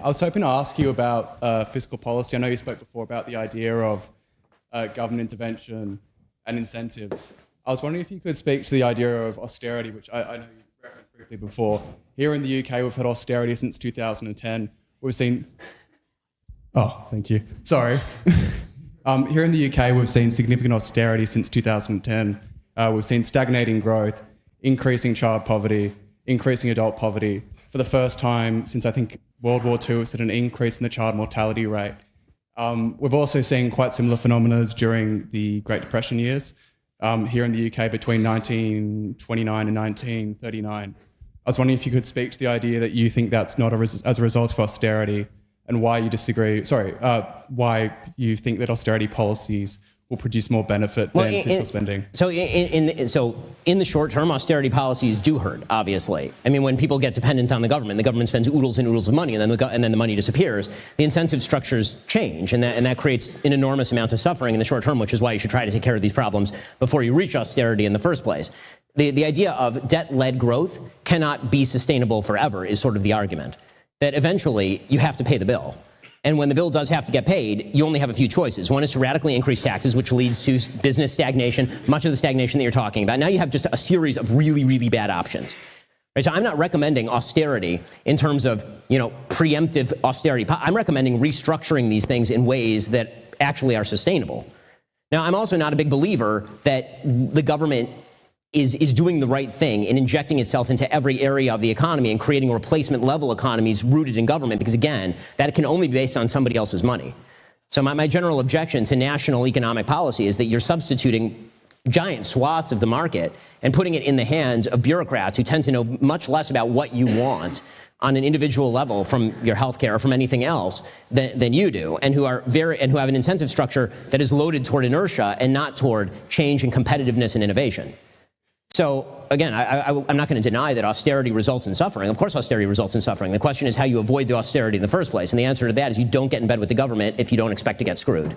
I was hoping to ask you about fiscal policy. I know you spoke before about the idea of government intervention and incentives. I was wondering if you could speak to the idea of austerity, which I know you referenced briefly before. Here in the UK, we've had austerity since 2010. We've seen... Oh, thank you. Sorry. Here in the UK, we've seen significant austerity since 2010. We've seen stagnating growth, increasing child poverty, increasing adult poverty. For the first time since, I think, World War II, we've seen an increase in the child mortality rate. We've also seen quite similar phenomena during the Great Depression years here in the UK between 1929 and 1939. I was wondering if you could speak to the idea that you think that's not as a result of austerity, and why you disagree, why you think that austerity policies will produce more benefit than fiscal spending. So in the short term, austerity policies do hurt, obviously. I mean, when people get dependent on the government spends oodles and oodles of money, and then the money disappears, the incentive structures change, and that creates an enormous amount of suffering in the short term, which is why you should try to take care of these problems before you reach austerity in the first place. The idea of debt-led growth cannot be sustainable forever is sort of the argument, that eventually you have to pay the bill. And when the bill does have to get paid, you only have a few choices. One is to radically increase taxes, which leads to business stagnation, much of the stagnation that you're talking about. Now you have just a series of really, really bad options. Right? So I'm not recommending austerity in terms of, preemptive austerity. I'm recommending restructuring these things in ways that actually are sustainable. Now, I'm also not a big believer that the government is doing the right thing in injecting itself into every area of the economy and creating replacement level economies rooted in government, because again, that can only be based on somebody else's money. So my general objection to national economic policy is that you're substituting giant swaths of the market and putting it in the hands of bureaucrats who tend to know much less about what you want on an individual level from your healthcare or from anything else than you do, and who have an incentive structure that is loaded toward inertia and not toward change and competitiveness and innovation. So again, I'm not going to deny that austerity results in suffering. Of course austerity results in suffering. The question is how you avoid the austerity in the first place. And the answer to that is you don't get in bed with the government if you don't expect to get screwed.